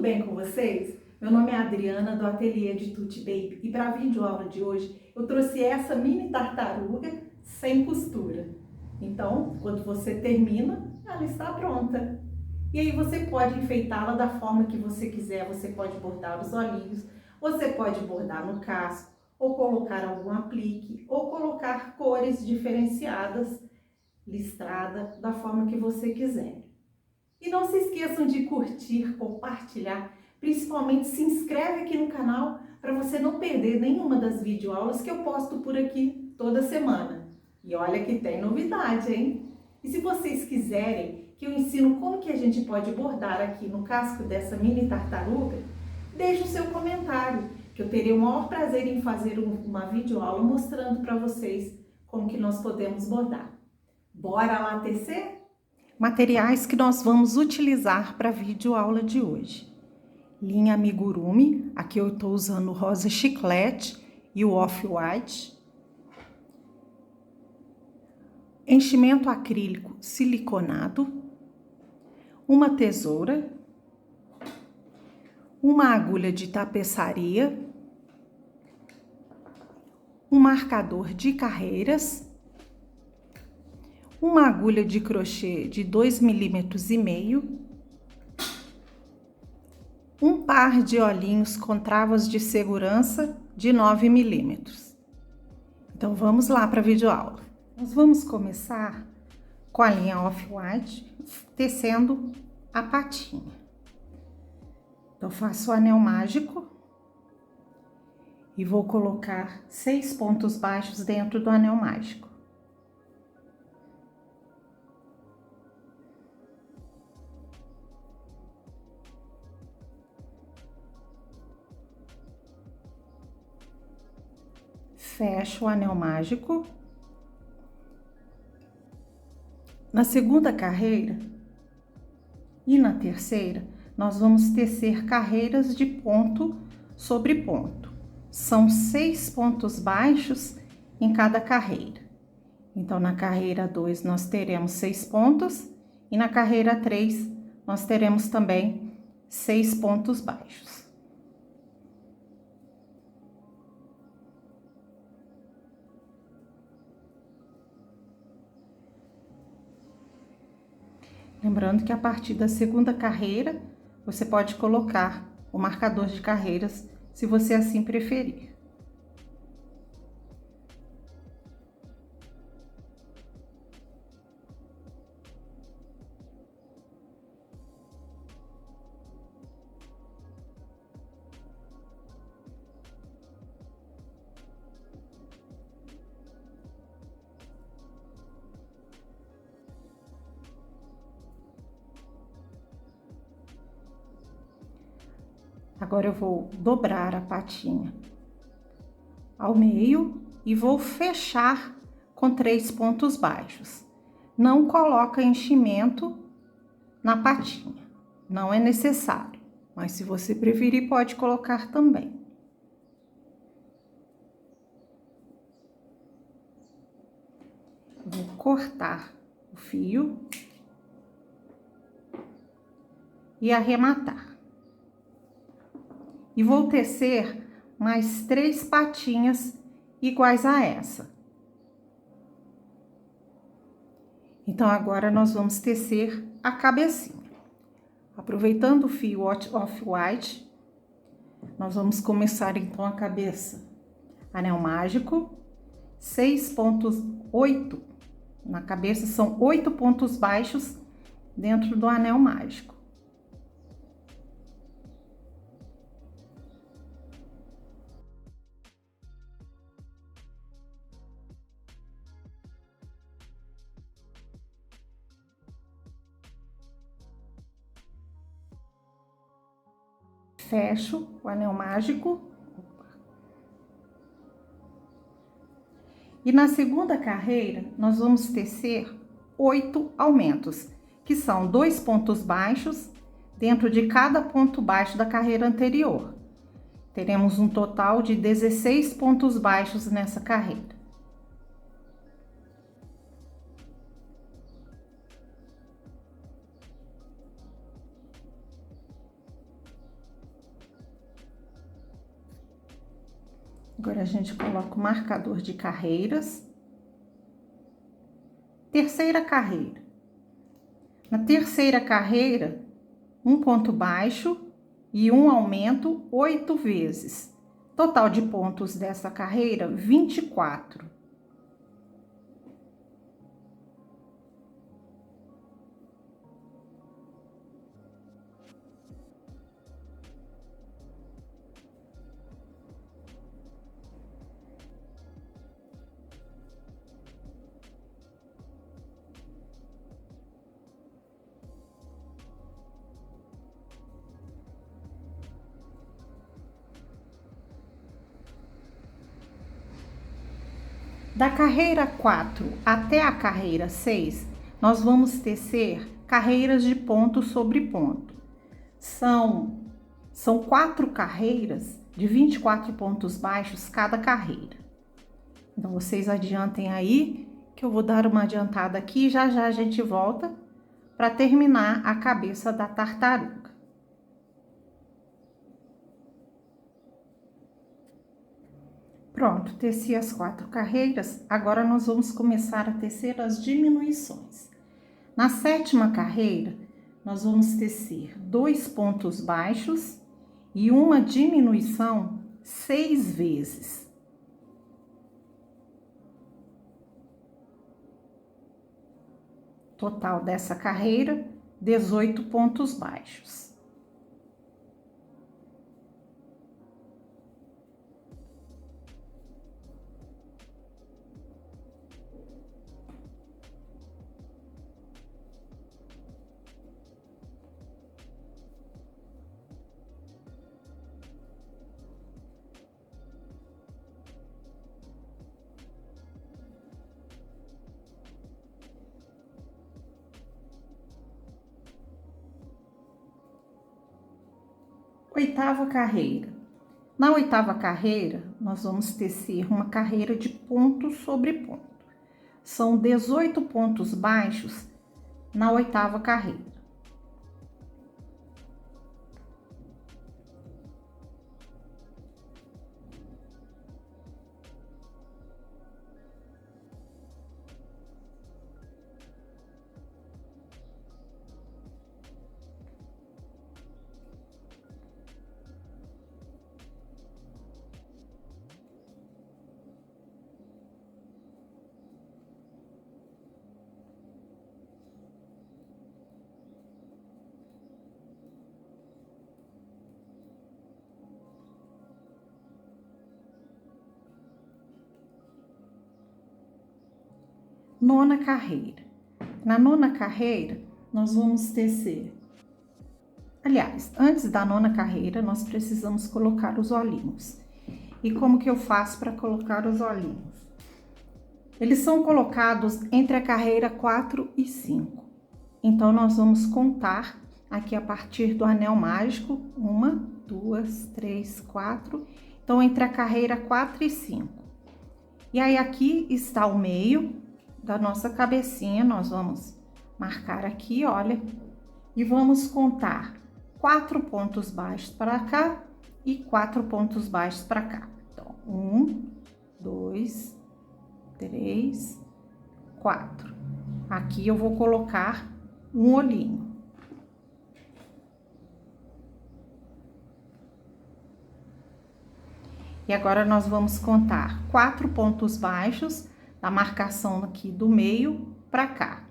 bem com vocês? Meu nome é Adriana, do Ateliê de Tutti Baby, e para a videoaula de hoje eu trouxe essa mini tartaruga sem costura. Então, quando você termina, ela está pronta. E aí você pode enfeitá-la da forma que você quiser, você pode bordar os olhinhos, você pode bordar no casco, ou colocar algum aplique, ou colocar cores diferenciadas, listrada, da forma que você quiser. E não se esqueçam de curtir, compartilhar, principalmente se inscreve aqui no canal para você não perder nenhuma das videoaulas que eu posto por aqui toda semana. E olha que tem novidade, hein? E se vocês quiserem que eu ensino como que a gente pode bordar aqui no casco dessa mini tartaruga, deixe o seu comentário, que eu terei o maior prazer em fazer uma videoaula mostrando para vocês como que nós podemos bordar. Bora lá tecer? Materiais que nós vamos utilizar para a videoaula de hoje. Linha amigurumi, aqui eu estou usando o rosa chiclete e o off-white. Enchimento acrílico siliconado. Uma tesoura. Uma agulha de tapeçaria. Um marcador de carreiras. Uma agulha de crochê de 2,5 mm, um par de olhinhos com travas de segurança de 9 mm. Então vamos lá para a videoaula. Nós vamos começar com a linha off-white, tecendo a patinha. Então faço o anel mágico e vou colocar 6 pontos baixos dentro do anel mágico. Fecho o anel mágico. Na segunda carreira e na terceira, nós vamos tecer carreiras de ponto sobre ponto. São 6 pontos baixos em cada carreira. Então, na carreira 2, nós teremos 6 pontos e na carreira 3, nós teremos também 6 pontos baixos. Lembrando que a partir da segunda carreira, você pode colocar o marcador de carreiras, se você assim preferir. Agora eu vou dobrar a patinha ao meio e vou fechar com 3 pontos baixos. Não coloca enchimento na patinha, não é necessário, mas se você preferir pode colocar também. Vou cortar o fio e arrematar. E vou tecer mais 3 patinhas iguais a essa. Então, agora nós vamos tecer a cabecinha. Aproveitando o fio off-white, nós vamos começar então a cabeça. Anel mágico, 6,8. Na cabeça são 8 pontos baixos dentro do anel mágico. Fecho o anel mágico. E na segunda carreira, nós vamos tecer 8 aumentos, que são 2 pontos baixos dentro de cada ponto baixo da carreira anterior. Teremos um total de 16 pontos baixos nessa carreira. Agora a gente coloca o marcador de carreiras. Terceira carreira. Na terceira carreira, um ponto baixo e um aumento 8 vezes. Total de pontos dessa carreira, 24. Da carreira 4 até a carreira 6, nós vamos tecer carreiras de ponto sobre ponto. São 4 carreiras de 24 pontos baixos cada carreira. Então, vocês adiantem aí, que eu vou dar uma adiantada aqui e já já a gente volta para terminar a cabeça da tartaruga. Pronto, teci as 4 carreiras, agora nós vamos começar a tecer as diminuições. Na sétima carreira, nós vamos tecer 2 pontos baixos e uma diminuição 6 vezes. Total dessa carreira, 18 pontos baixos. Oitava carreira. Na oitava carreira, nós vamos tecer uma carreira de ponto sobre ponto. São 18 pontos baixos na oitava carreira. Nona carreira. Na nona carreira, nós vamos tecer. Aliás, antes da nona carreira, nós precisamos colocar os olhinhos. E como que eu faço para colocar os olhinhos? Eles são colocados entre a carreira 4 e 5. Então, nós vamos contar aqui a partir do anel mágico. 1, 2, 3, 4. Então, entre a carreira 4 e 5. E aí, aqui está o meio da nossa cabecinha. Nós vamos marcar aqui, olha. E vamos contar 4 pontos baixos para cá e 4 pontos baixos para cá. Então, 1, 2, 3, 4. Aqui eu vou colocar um olhinho. E agora nós vamos contar 4 pontos baixos da marcação aqui do meio para cá.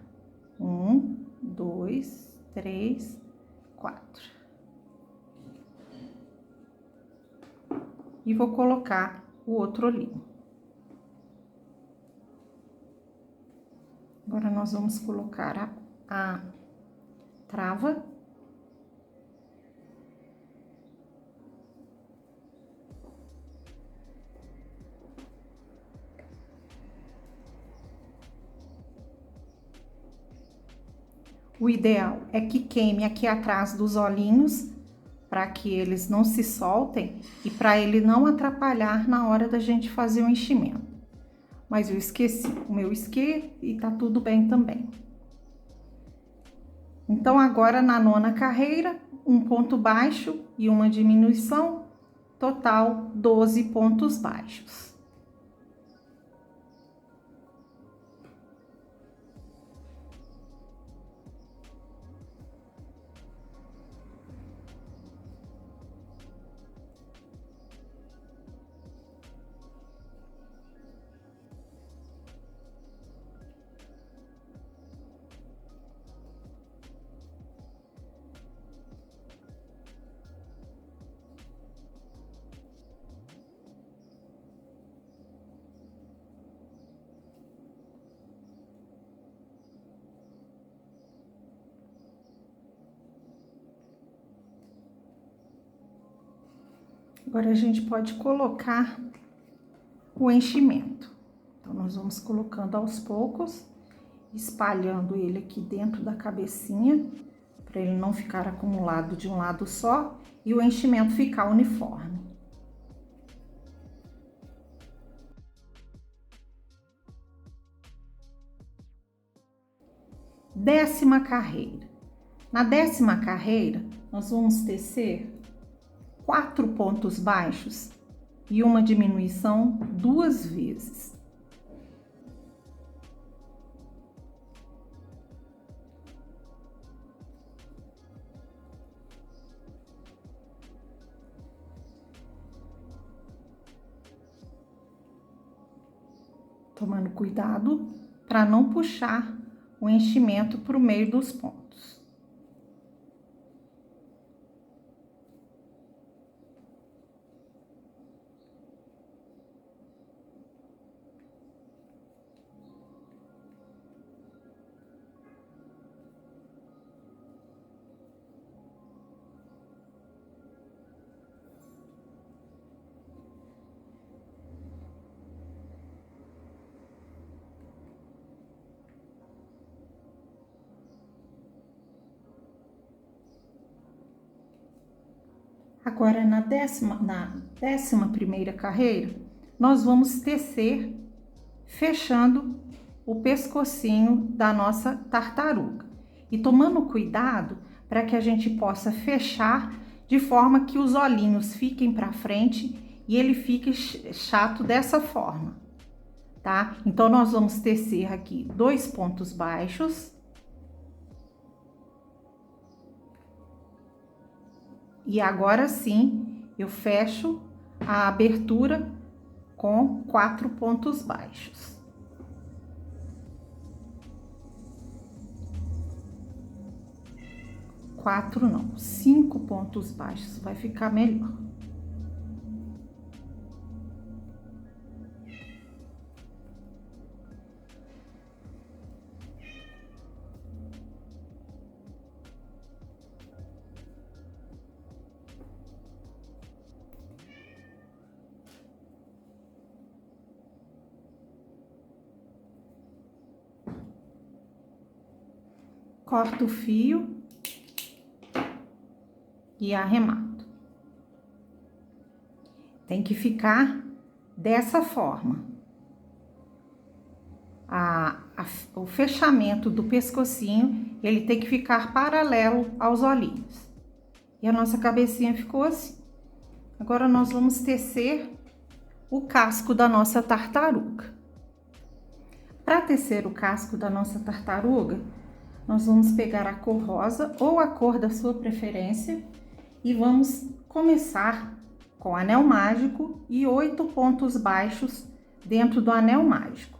1, 2, 3, 4. E vou colocar o outro olhinho. Agora, nós vamos colocar a trava. O ideal é que queime aqui atrás dos olhinhos, para que eles não se soltem e para ele não atrapalhar na hora da gente fazer o enchimento. Mas eu esqueci o meu isqueiro e tá tudo bem também. Então, agora na nona carreira, um ponto baixo e uma diminuição, total 12 pontos baixos. Agora, a gente pode colocar o enchimento. Então, nós vamos colocando aos poucos, espalhando ele aqui dentro da cabecinha, para ele não ficar acumulado de um lado só e o enchimento ficar uniforme. Décima carreira. Na décima carreira, nós vamos tecer 4 pontos baixos e uma diminuição 2 vezes. Tomando cuidado para não puxar o enchimento para o meio dos pontos. Agora, na décima primeira carreira, nós vamos tecer fechando o pescocinho da nossa tartaruga. E tomando cuidado para que a gente possa fechar de forma que os olhinhos fiquem para frente e ele fique chato dessa forma, tá? Então, nós vamos tecer aqui 2 pontos baixos. E agora sim, eu fecho a abertura com 4 pontos baixos. Quatro não, 5 pontos baixos, vai ficar melhor. Corto o fio e arremato. Tem que ficar dessa forma. O fechamento do pescocinho, ele tem que ficar paralelo aos olhinhos. E a nossa cabecinha ficou assim. Agora, nós vamos tecer o casco da nossa tartaruga. Para tecer o casco da nossa tartaruga, nós vamos pegar a cor rosa ou a cor da sua preferência e vamos começar com anel mágico e 8 pontos baixos dentro do anel mágico.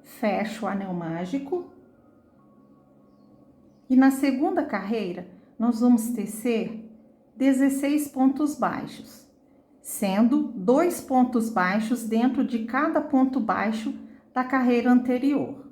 Fecho o anel mágico. E na segunda carreira, nós vamos tecer 16 pontos baixos, sendo 2 pontos baixos dentro de cada ponto baixo da carreira anterior.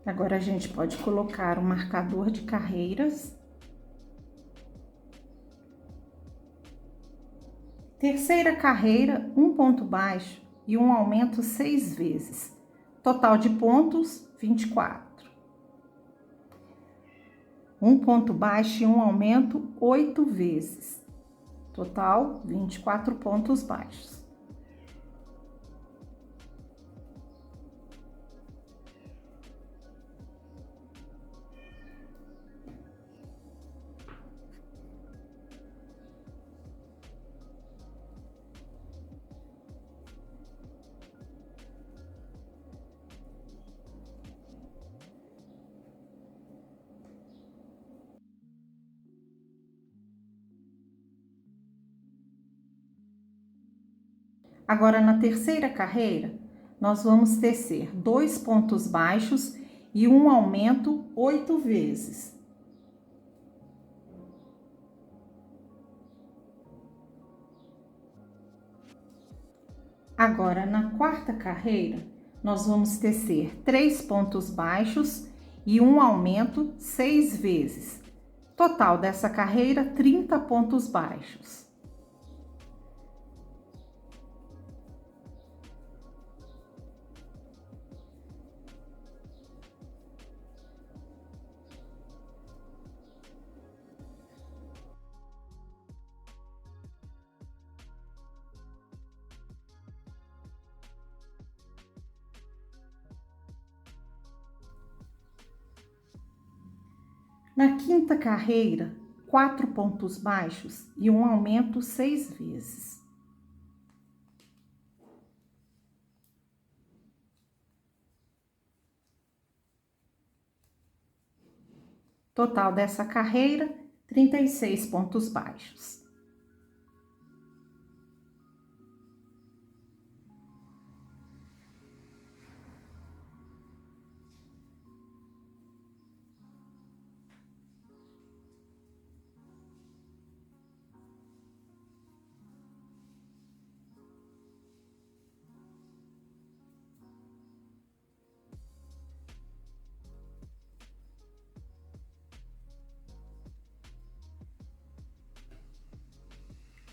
Agora a gente pode colocar o marcador de carreiras. Terceira carreira, um ponto baixo e um aumento 6 vezes. Total de pontos, 24. Um ponto baixo e um aumento 8 vezes. Total, 24 pontos baixos. Agora, na terceira carreira, nós vamos tecer 2 pontos baixos e um aumento 8 vezes. Agora, na quarta carreira, nós vamos tecer 3 pontos baixos e um aumento 6 vezes. Total dessa carreira, 30 pontos baixos. Na quinta carreira, 4 pontos baixos e um aumento 6 vezes. Total dessa carreira, 36 pontos baixos.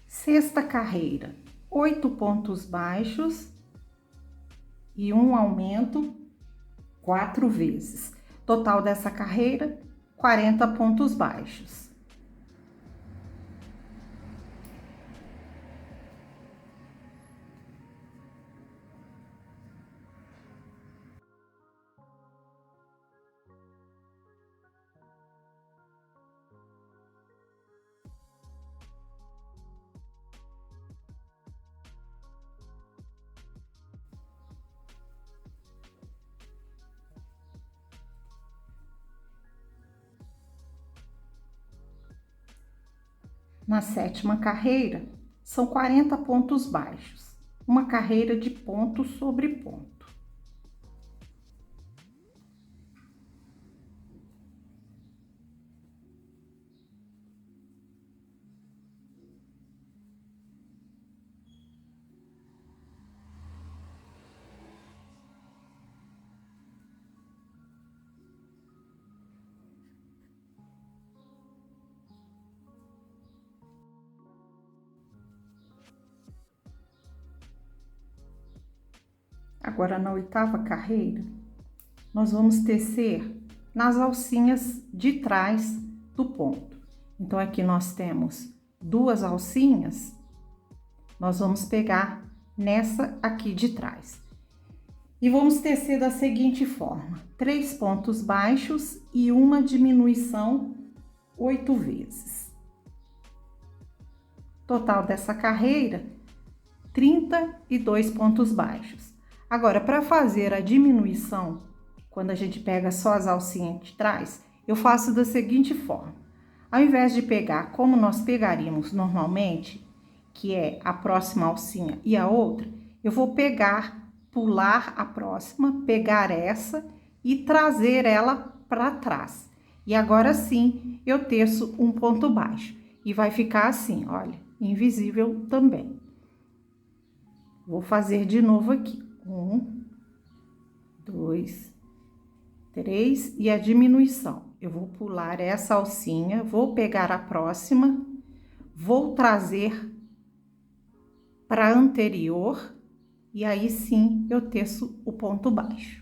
Sexta carreira, 8 pontos baixos e um aumento 4 vezes. Total dessa carreira, 40 pontos baixos. Na sétima carreira, são 40 pontos baixos, uma carreira de ponto sobre ponto. Agora, na oitava carreira, nós vamos tecer nas alcinhas de trás do ponto. Então, aqui nós temos 2 alcinhas, nós vamos pegar nessa aqui de trás. E vamos tecer da seguinte forma: 3 pontos baixos e uma diminuição 8 vezes. Total dessa carreira, 32 pontos baixos. Agora, para fazer a diminuição, quando a gente pega só as alcinhas de trás, eu faço da seguinte forma: ao invés de pegar como nós pegaríamos normalmente, que é a próxima alcinha e a outra, eu vou pegar, pular a próxima, pegar essa e trazer ela para trás. E agora sim, eu teço um ponto baixo. E vai ficar assim, olha, invisível também. Vou fazer de novo aqui. 1, 2, 3 e a diminuição. Eu vou pular essa alcinha, vou pegar a próxima, vou trazer para a anterior e aí sim eu teço o ponto baixo.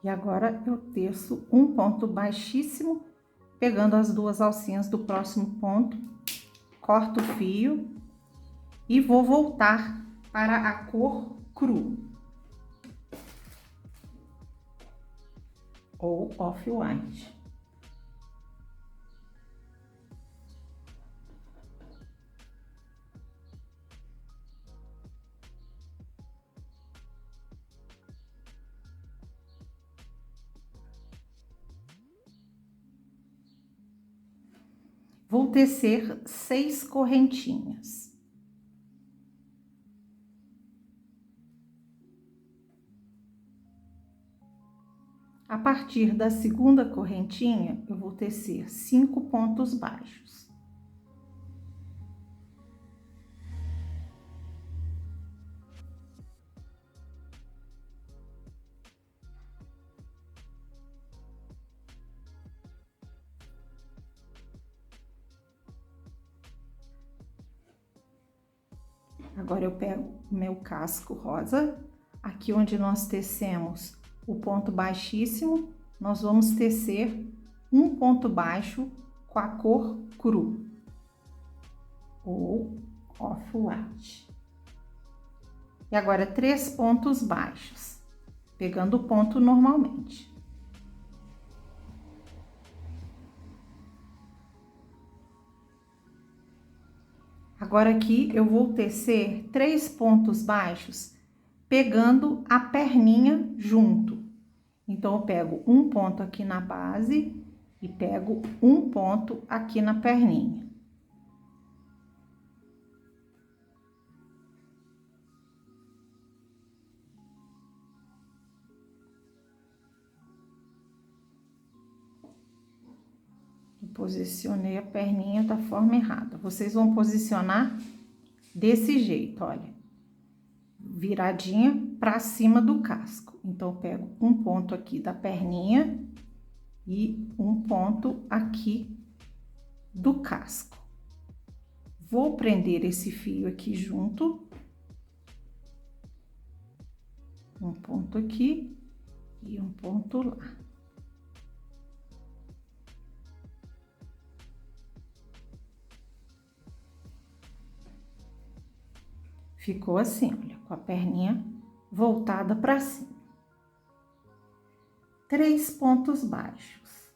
E agora eu teço um ponto baixíssimo, pegando as duas alcinhas do próximo ponto, corto o fio e vou voltar para a cor cru ou off-white. Vou tecer 6 correntinhas. A partir da segunda correntinha, eu vou tecer 5 pontos baixos. Agora eu pego o meu casco rosa, aqui onde nós tecemos o ponto baixíssimo, nós vamos tecer um ponto baixo com a cor cru ou off-white. E agora 3 pontos baixos, pegando o ponto normalmente. Agora aqui eu vou tecer 3 pontos baixos, pegando a perninha junto. Então, eu pego um ponto aqui na base e pego um ponto aqui na perninha. Posicionei a perninha da forma errada. Vocês vão posicionar desse jeito, olha. Viradinha para cima do casco. Então, eu pego um ponto aqui da perninha e um ponto aqui do casco. Vou prender esse fio aqui junto. Um ponto aqui e um ponto lá. Ficou assim, olha, com a perninha voltada para cima. 3 pontos baixos.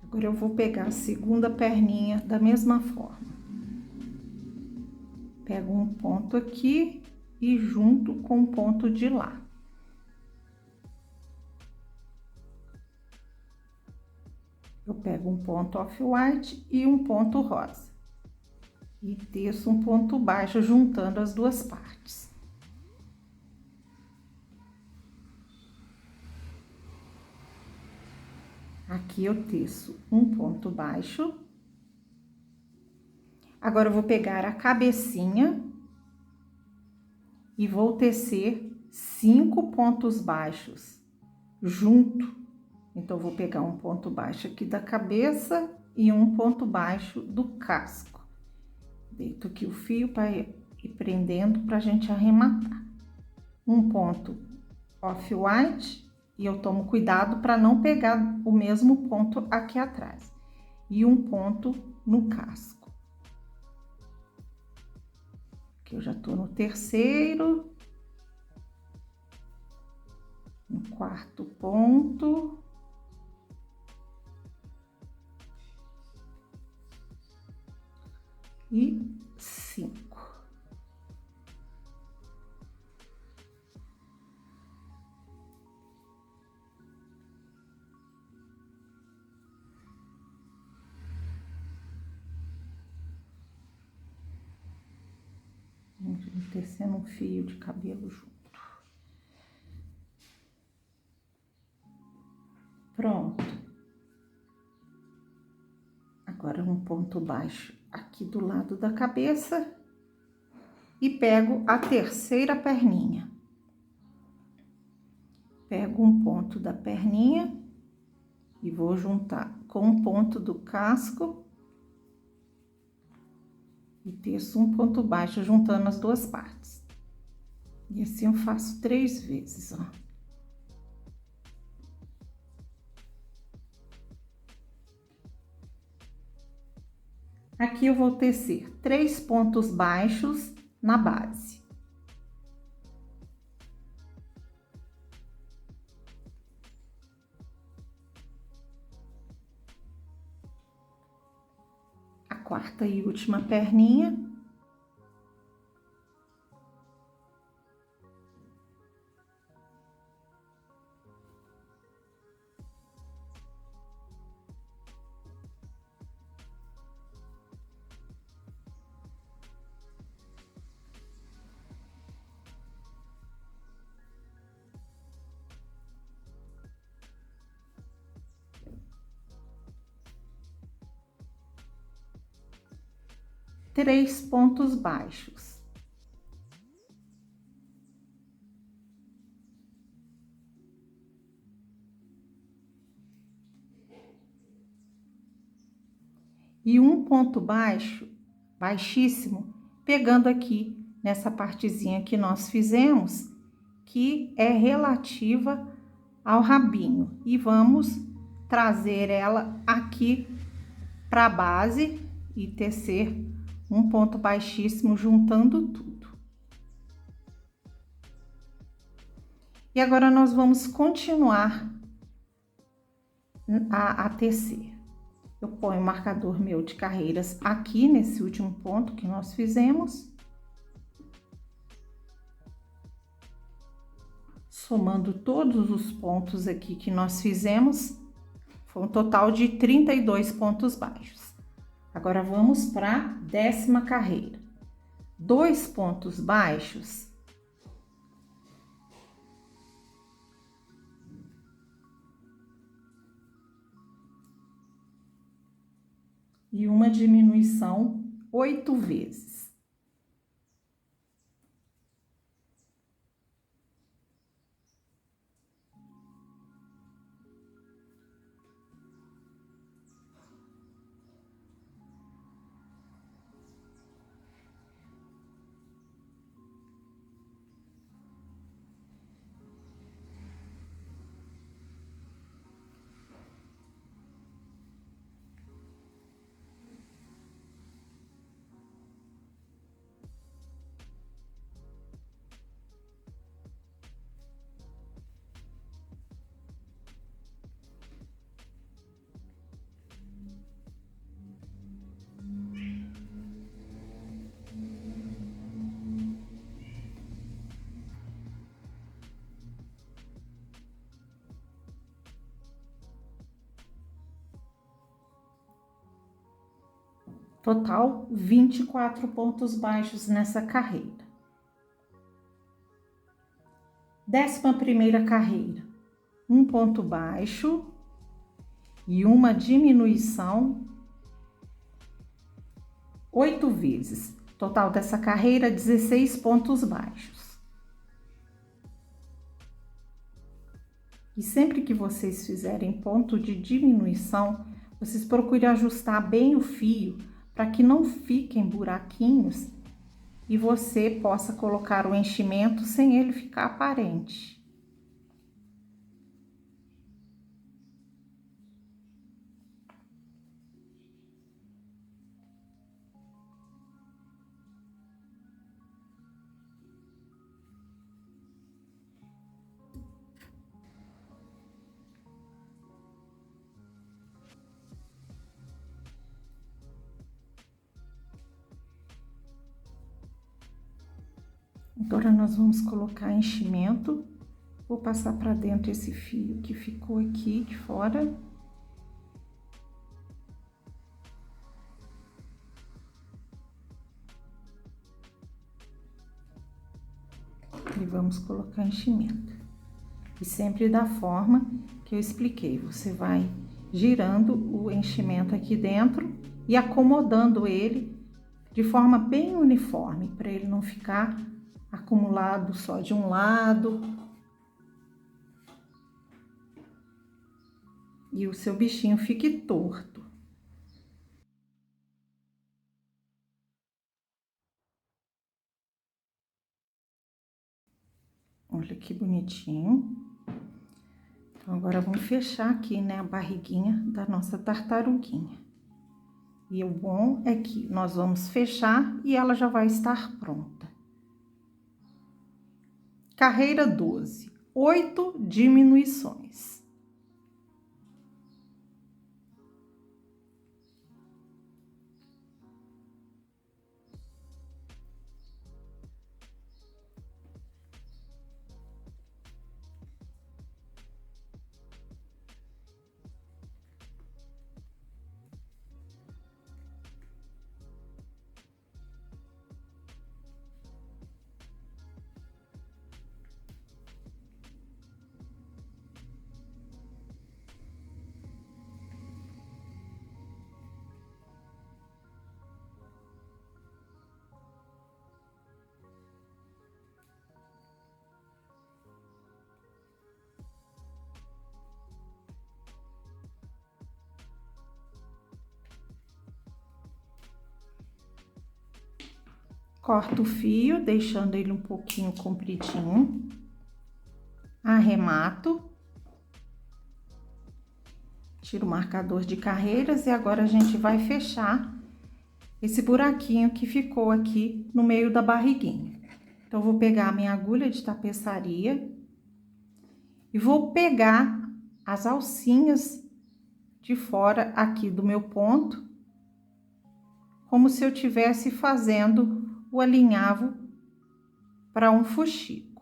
Agora, eu vou pegar a segunda perninha da mesma forma. Pego um ponto aqui e junto com o ponto de lá. Eu pego um ponto off-white e um ponto rosa. E teço um ponto baixo, juntando as duas partes. Aqui eu teço um ponto baixo. Agora, eu vou pegar a cabecinha e vou tecer 5 pontos baixos junto. Então, vou pegar um ponto baixo aqui da cabeça e um ponto baixo do casco. Deito aqui o fio para ir prendendo para a gente arrematar. Um ponto off-white e eu tomo cuidado para não pegar o mesmo ponto aqui atrás. E um ponto no casco. Aqui eu já tô no terceiro. No quarto ponto. E 5. tecendo um fio de cabelo junto. Pronto. Agora um ponto baixo aqui do lado da cabeça e pego a terceira perninha. Pego um ponto da perninha e vou juntar com um ponto do casco e teço um ponto baixo juntando as duas partes. E assim eu faço 3 vezes, ó. Aqui eu vou tecer 3 pontos baixos na base. A quarta e última perninha. Três pontos baixos. E um ponto baixo, baixíssimo, pegando aqui nessa partezinha que nós fizemos, que é relativa ao rabinho. E vamos trazer ela aqui para a base e tecer um ponto baixíssimo juntando tudo. E agora nós vamos continuar a tecer. Eu ponho o marcador meu de carreiras aqui nesse último ponto que nós fizemos. Somando todos os pontos aqui que nós fizemos, foi um total de 32 pontos baixos. Agora vamos para a 10ª carreira. 2 pontos baixos. E uma diminuição 8 vezes. Total, 24 pontos baixos nessa carreira. 11ª carreira, um ponto baixo e uma diminuição 8 vezes. Total dessa carreira, 16 pontos baixos. E sempre que vocês fizerem ponto de diminuição, vocês procurem ajustar bem o fio para que não fiquem buraquinhos e você possa colocar o enchimento sem ele ficar aparente. Agora nós vamos colocar enchimento. Vou passar para dentro esse fio que ficou aqui de fora. E vamos colocar enchimento. E sempre da forma que eu expliquei. Você vai girando o enchimento aqui dentro e acomodando ele de forma bem uniforme, para ele não ficar acumulado só de um lado. E o seu bichinho fique torto. Olha que bonitinho. Então, agora vamos fechar aqui, né, a barriguinha da nossa tartaruguinha. E o bom é que nós vamos fechar e ela já vai estar pronta. Carreira 12, 8 diminuições. Corto o fio, deixando ele um pouquinho compridinho. Arremato. Tiro o marcador de carreiras e agora a gente vai fechar esse buraquinho que ficou aqui no meio da barriguinha. Então, eu vou pegar a minha agulha de tapeçaria e vou pegar as alcinhas de fora aqui do meu ponto, como se eu estivesse fazendo o alinhavo para um fuxico.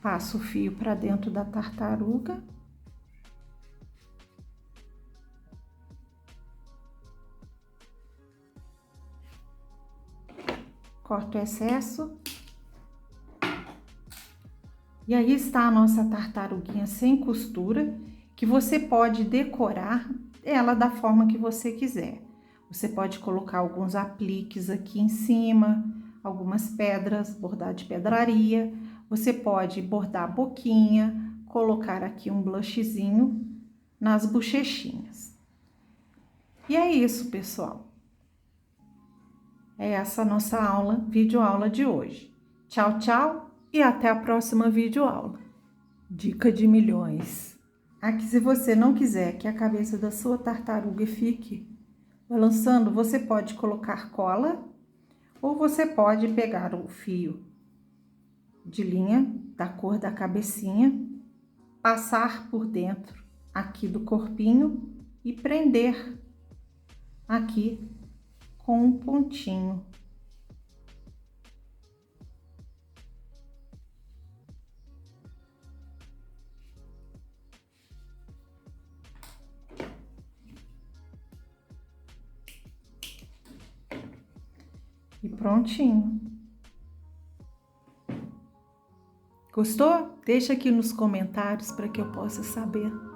Passo o fio para dentro da tartaruga. Corto o excesso. E aí está a nossa tartaruguinha sem costura, que você pode decorar ela da forma que você quiser. Você pode colocar alguns apliques aqui em cima, algumas pedras, bordar de pedraria. Você pode bordar a boquinha, colocar aqui um blushzinho nas bochechinhas. E é isso, pessoal. É essa a nossa aula, videoaula de hoje. Tchau, tchau e até a próxima videoaula. Dica de milhões. Aqui, se você não quiser que a cabeça da sua tartaruga fique balançando, você pode colocar cola ou você pode pegar o fio de linha da cor da cabecinha, passar por dentro aqui do corpinho e prender aqui com um pontinho. E prontinho. Gostou? Deixa aqui nos comentários para que eu possa saber.